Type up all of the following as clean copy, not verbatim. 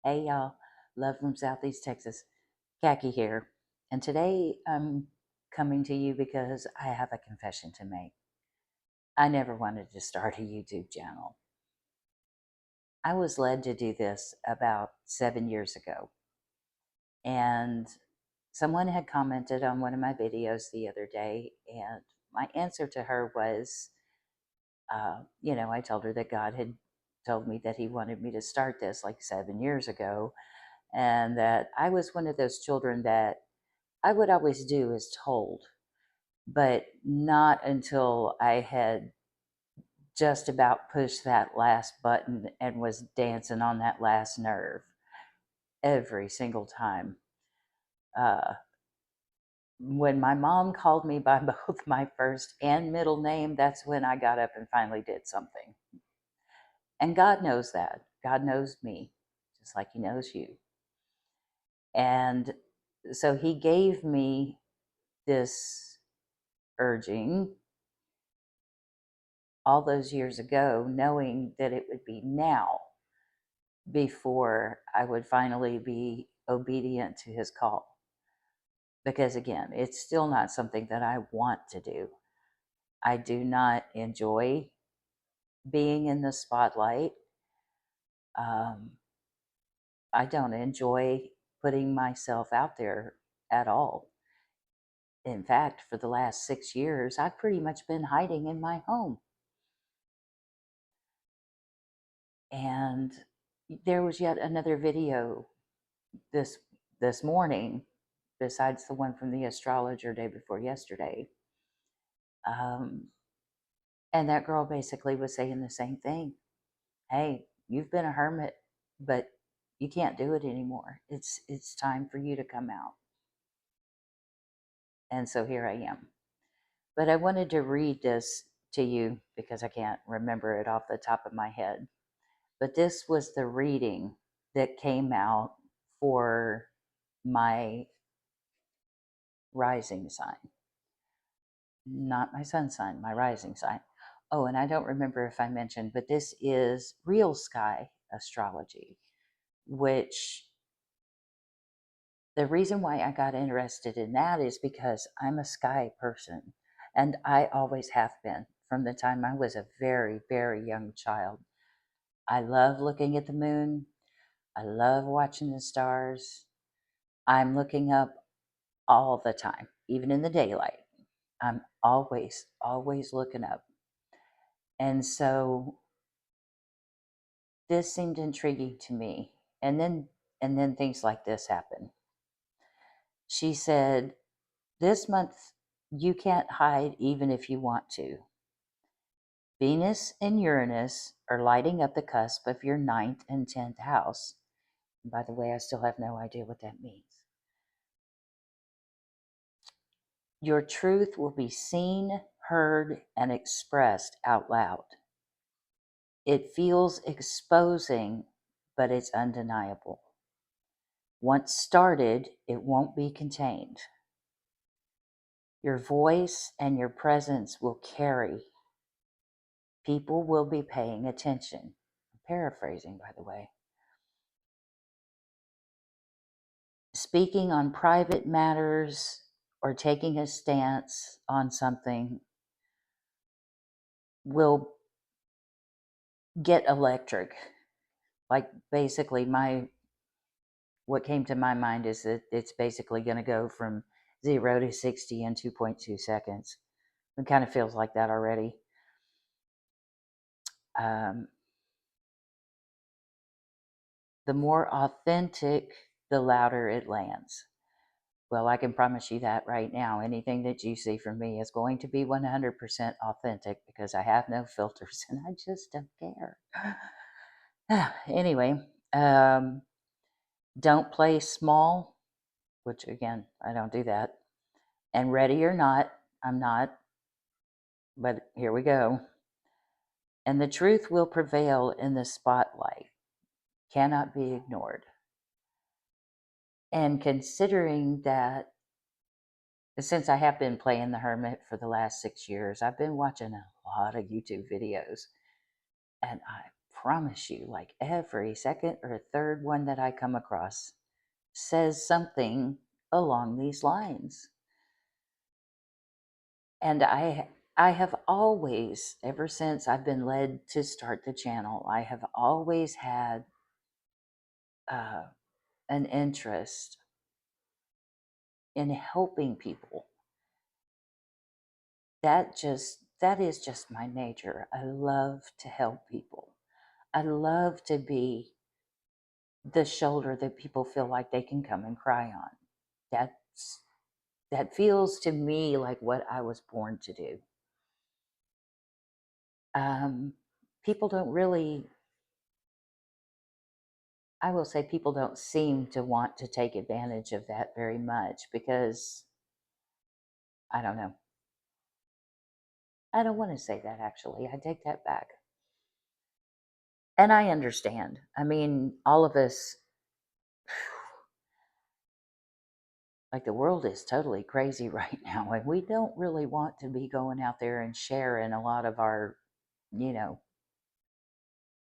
Hey y'all, love from Southeast Texas. Khaki here. And today I'm coming to you because I have a confession to make. I never wanted to start a YouTube channel. I was led to do this about 7 years ago. And someone had commented on one of my videos the other day, and my answer to her was, I told her that God had told me that He wanted me to start this like 7 years ago, and that I was one of those children that I would always do as told, but not until I had just about pushed that last button and was dancing on that last nerve every single time. Uh, when my mom called me by both my first and middle name, that's when I got up and finally did something. And God knows that. God knows me, just like He knows you. And so He gave me this urging all those years ago, knowing that it would be now before I would finally be obedient to His call. Because again, it's still not something that I want to do. I do not enjoy being in the spotlight. Um, I don't enjoy putting myself out there at all. In fact, for the last 6 years, I've pretty much been hiding in my home. And there was yet another video this this morning, besides the one from the astrologer day before yesterday. Um, and that girl basically was saying the same thing. Hey, you've been a hermit, but you can't do it anymore. It's time for you to come out. And so here I am. But I wanted to read this to you because I can't remember it off the top of my head. But this was the reading that came out for my rising sign. Not my sun sign, my rising sign. Oh, and I don't remember if I mentioned, but this is real sky astrology, which the reason why I got interested in that is because I'm a sky person, and I always have been from the time I was a very, very young child. I love looking at the moon. I love watching the stars. I'm looking up all the time, even in the daylight. I'm always, always looking up. And so this seemed intriguing to me. And then things like this happen. She said, "This month you can't hide even if you want to. Venus and Uranus are lighting up the cusp of your ninth and 10th house." And by the way, I still have no idea what that means. "Your truth will be seen, heard, and expressed out loud. It feels exposing, but it's undeniable. Once started, it won't be contained. Your voice and your presence will carry. People will be paying attention." I'm paraphrasing, by the way. "Speaking on private matters or taking a stance on something will get electric." Like basically what came to my mind is that it's basically going to go from 0 to 60 in 2.2 seconds. It kind of feels like that already. Um, the more authentic, the louder it lands. Well, I can promise you that right now. Anything that you see from me is going to be 100% authentic because I have no filters and I just don't care. Anyway, don't play small, which again, I don't do that. And ready or not, I'm not, but here we go. "And the truth will prevail in the spotlight, cannot be ignored." And considering that, since I have been playing the hermit for the last 6 years, I've been watching a lot of YouTube videos. And I promise you, like every second or third one that I come across says something along these lines. And I have always, ever since I've been led to start the channel, I have always had uh, an interest in helping people. That is just my nature. I love to help people. I love to be the shoulder that people feel like they can come and cry on. That's that feels to me like what I was born to do. Um, People don't really, I will say, people don't seem to want to take advantage of that very much because I don't know. I don't want to say that actually. I take that back. And I understand. I mean, all of us, like the world is totally crazy right now, and we don't really want to be going out there and sharing a lot of our, you know,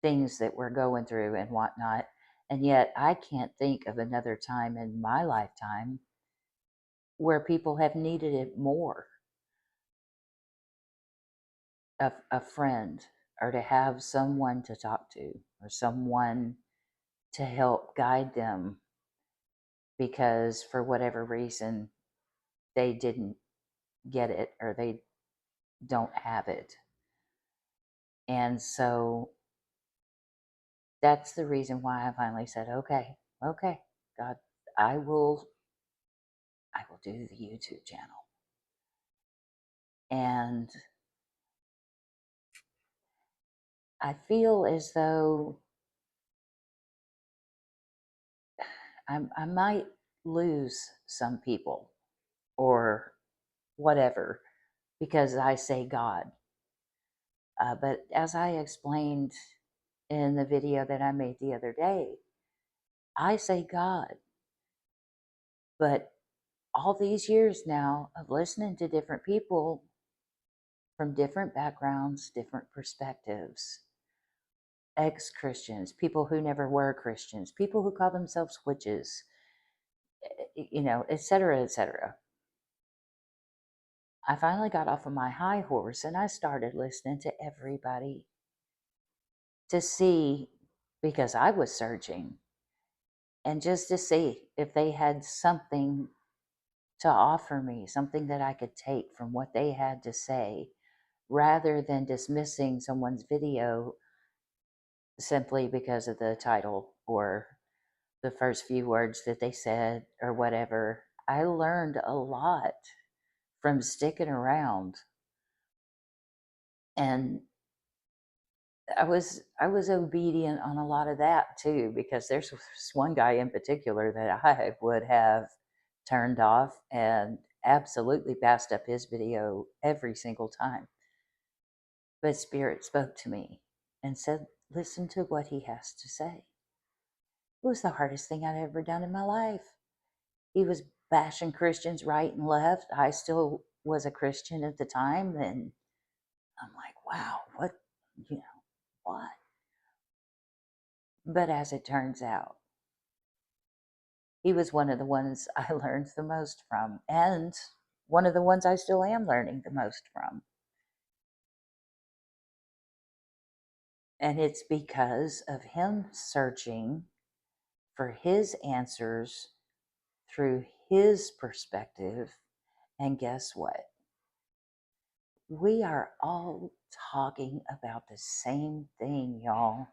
things that we're going through and whatnot. And yet, I can't think of another time in my lifetime where people have needed it more. A friend, or to have someone to talk to, or someone to help guide them because for whatever reason they didn't get it or they don't have it. And so that's the reason why I finally said, okay, God, I will do the YouTube channel. And I feel as though I might lose some people or whatever because I say God. But as I explained in the video that I made the other day, I say God. But all these years now of listening to different people from different backgrounds, different perspectives, ex Christians, people who never were Christians, people who call themselves witches, you know, et cetera, et cetera. I finally got off of my high horse and I started listening to everybody to see, because I was searching, and just to see if they had something to offer me, something that I could take from what they had to say, rather than dismissing someone's video simply because of the title or the first few words that they said or whatever. I learned a lot from sticking around, and I was obedient on a lot of that too, because there's this one guy in particular that I would have turned off and absolutely passed up his video every single time. But Spirit spoke to me and said, listen to what he has to say. It was the hardest thing I'd ever done in my life. He was bashing Christians right and left. I still was a Christian at the time, and I'm like, wow, what, you know, what? But as it turns out, he was one of the ones I learned the most from, and one of the ones I still am learning the most from. And it's because of him searching for his answers through his perspective. And guess what? We are all talking about the same thing, y'all.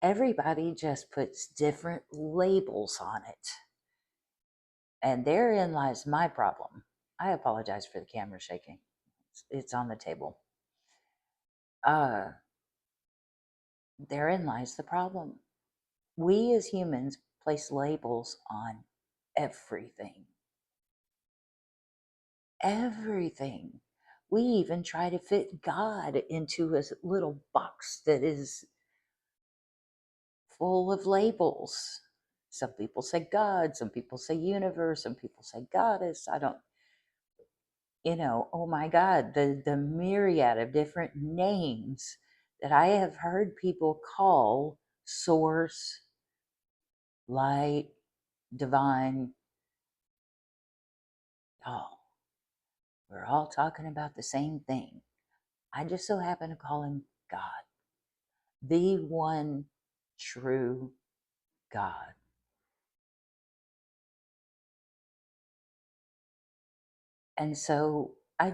Everybody just puts different labels on it. And therein lies my problem. I apologize for the camera shaking. It's on the table. Uh, Therein lies the problem. We as humans place labels on everything. Everything. We even try to fit God into a little box that is full of labels. Some people say God, some people say universe, some people say goddess. I don't, oh my God, the myriad of different names that I have heard people call source, light, divine. Oh, we're all talking about the same thing. I just so happen to call him God, the one true God. And so I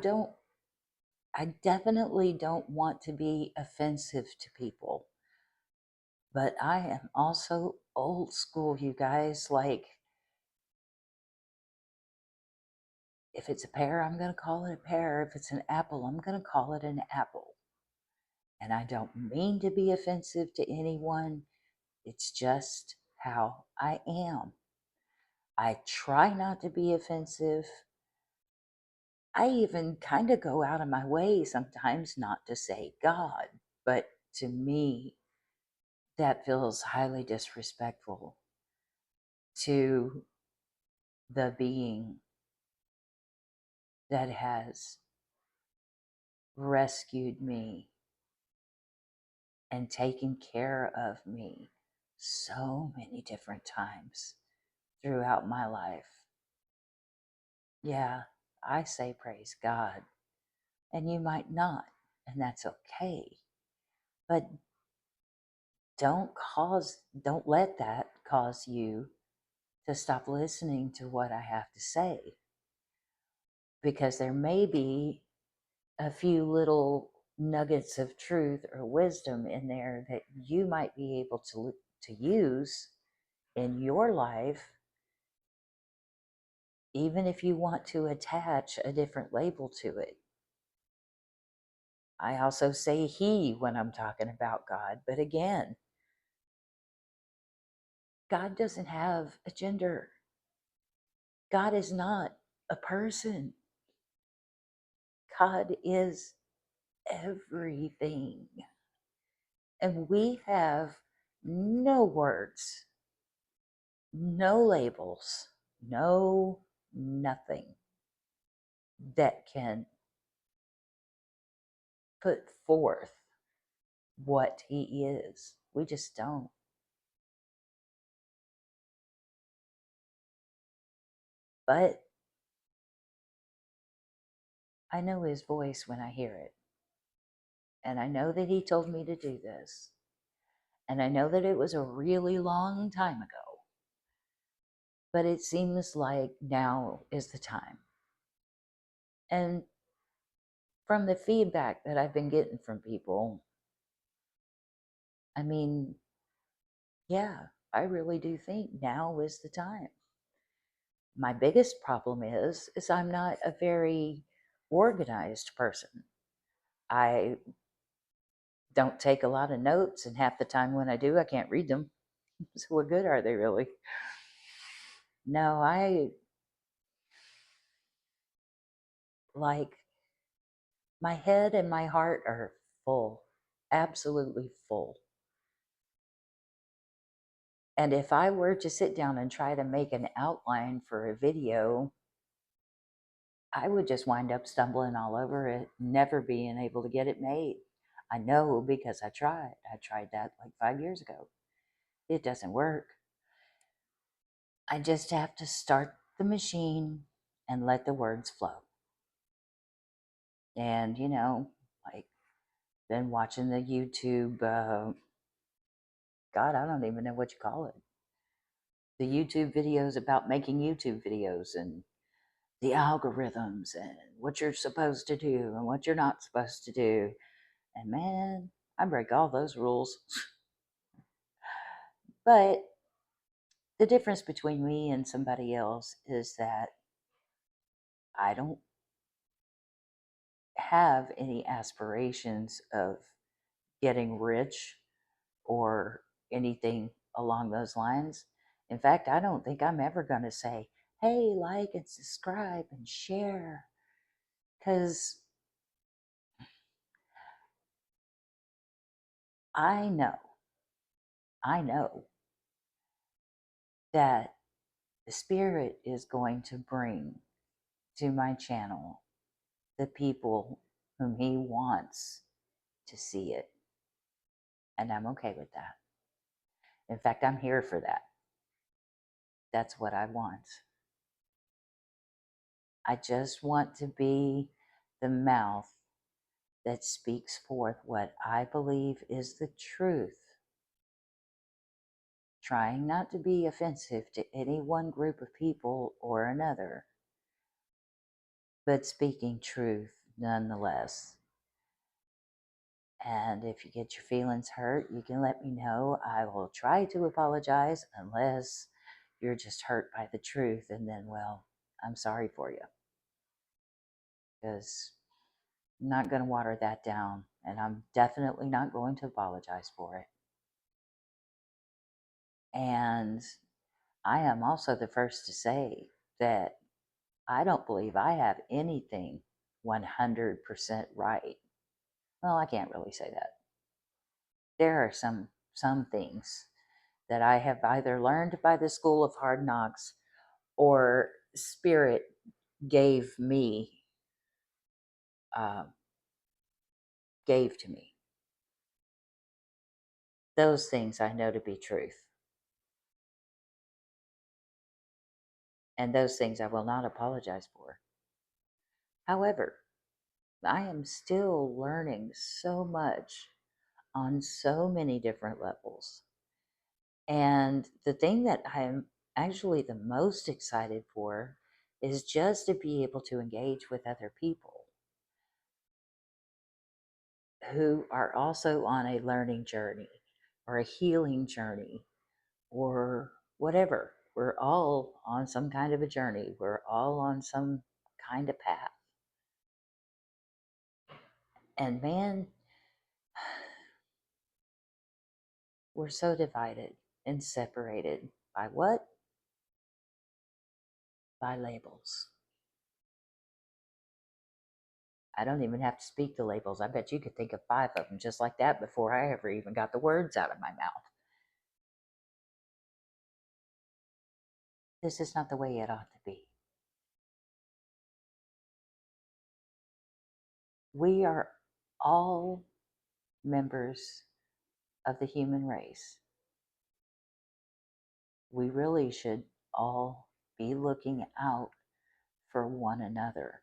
definitely don't want to be offensive to people, but I am also old school, you guys. Like, if it's a pear, I'm going to call it a pear. If it's an apple, I'm going to call it an apple. And I don't mean to be offensive to anyone. It's just how I am. I try not to be offensive. I even kind of go out of my way sometimes not to say God, but to me, that feels highly disrespectful to the being that has rescued me and taken care of me so many different times throughout my life. Yeah, I say praise God, and you might not, and that's okay. But don't let that cause you to stop listening to what I have to say, because there may be a few little nuggets of truth or wisdom in there that you might be able to use in your life, even if you want to attach a different label to it. I also say he when I'm talking about God, but again, God doesn't have a gender. God is not a person. God is everything. And we have no words, no labels, no nothing that can put forth what he is. We just don't. But I know his voice when I hear it. And I know that he told me to do this. And I know that it was a really long time ago. But it seems like now is the time. And from the feedback that I've been getting from people, I mean, yeah, I really do think now is the time. My biggest problem is I'm not a very organized person. I don't take a lot of notes, and half the time when I do, I can't read them. So what good are they really? No, I like my head and my heart are full, absolutely full. And if I were to sit down and try to make an outline for a video, I would just wind up stumbling all over it, never being able to get it made. I know because I tried. I tried that like 5 years ago. It doesn't work. I just have to start the machine and let the words flow. And, like, been watching the YouTube, God, I don't even know what you call it. The YouTube videos about making YouTube videos and the algorithms and what you're supposed to do and what you're not supposed to do. And man, I break all those rules. But the difference between me and somebody else is that I don't have any aspirations of getting rich or anything along those lines. In fact, I don't think I'm ever going to say, hey, like and subscribe and share. Because I know, I know that the Spirit is going to bring to my channel the people whom He wants to see it. And I'm okay with that. In fact, I'm here for that. That's what I want. I just want to be the mouth that speaks forth what I believe is the truth, trying not to be offensive to any one group of people or another, but speaking truth nonetheless. And if you get your feelings hurt, you can let me know. I will try to apologize unless you're just hurt by the truth. And then, well, I'm sorry for you because I'm not going to water that down. And I'm definitely not going to apologize for it. And I am also the first to say that I don't believe I have anything 100% right. Well, I can't really say that. There are some things that I have either learned by the school of hard knocks or spirit gave me, uh, gave to me. Those things I know to be truth. And those things I will not apologize for. However, I am still learning so much on so many different levels. And the thing that I'm actually the most excited for is just to be able to engage with other people who are also on a learning journey or a healing journey or whatever. We're all on some kind of a journey, we're all on some kind of path. And man, we're so divided and separated by what? By labels. I don't even have to speak the labels. I bet you could think of 5 of them just like that before I ever even got the words out of my mouth. This is not the way it ought to be. We are all members of the human race. We really should all be looking out for one another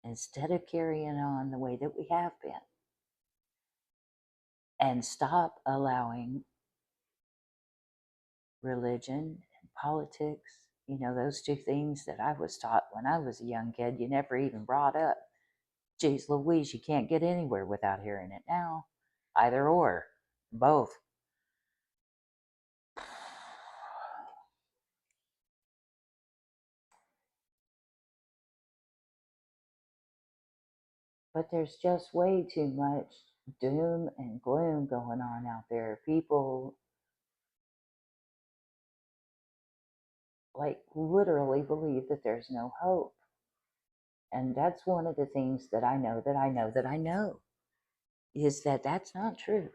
instead of carrying on the way that we have been. And stop allowing religion and politics, those two things that I was taught when I was a young kid, you never even brought up. Geez Louise, you can't get anywhere without hearing it now. Either or, both. But there's just way too much doom and gloom going on out there. People like literally believe that there's no hope. And that's one of the things that I know that I know that I know is that that's not true.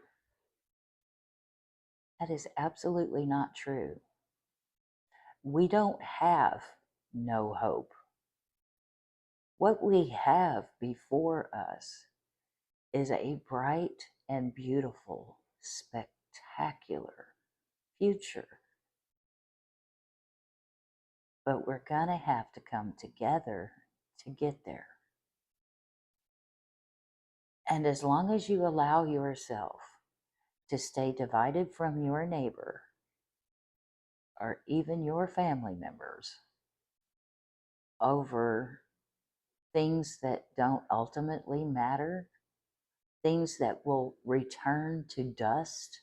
That is absolutely not true. We don't have no hope. What we have before us is a bright and beautiful, spectacular future. But we're going to have to come together to get there. And as long as you allow yourself to stay divided from your neighbor or even your family members over things that don't ultimately matter, things that will return to dust,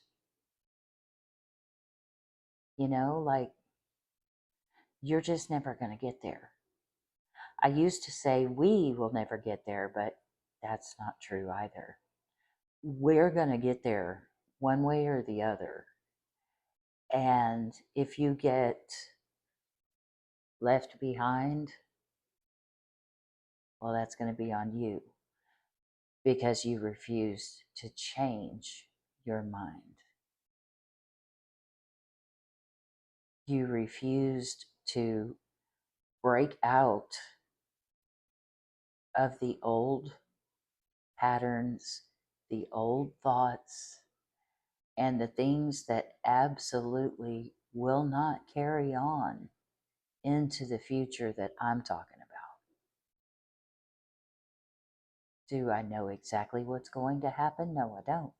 like you're just never going to get there. I used to say we will never get there, but that's not true either. We're going to get there one way or the other. And if you get left behind, well, that's going to be on you because you refused to change your mind. You refused to break out of the old patterns the old thoughts and the things that absolutely will not carry on into the future that I'm talking about. Do I know exactly what's going to happen? No, I don't.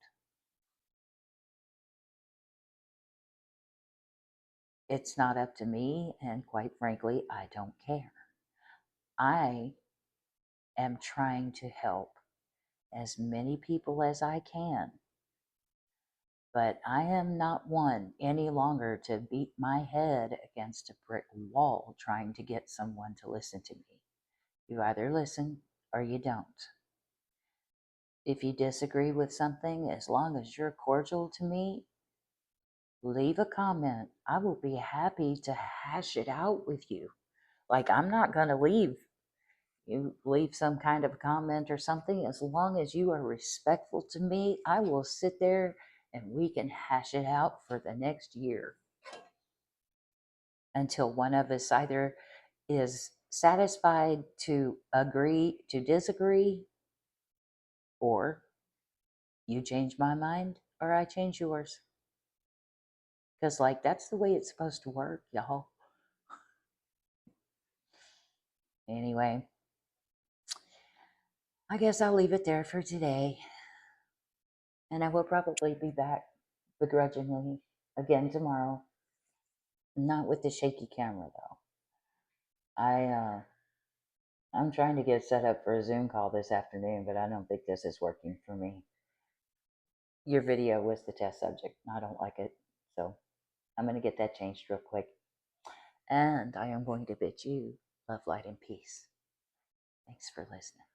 It's not up to me, and quite frankly, I don't care. I am trying to help as many people as I can, but I am not one any longer to beat my head against a brick wall trying to get someone to listen to me. You either listen or you don't. If you disagree with something, as long as you're cordial to me, leave a comment. I will be happy to hash it out with you. Like, I'm not going to leave some kind of comment or something. As long as you are respectful to me, I will sit there and we can hash it out for the next year until one of us either is satisfied to agree to disagree, or you change my mind or I change yours. Because, like, that's the way it's supposed to work, y'all. Anyway, I guess I'll leave it there for today. And I will probably be back begrudgingly again tomorrow. Not with the shaky camera, though. I'm trying to get set up for a Zoom call this afternoon, but I don't think this is working for me. Your video was the test subject. I don't like it. So I'm going to get that changed real quick. And I am going to bid you love, light, and peace. Thanks for listening.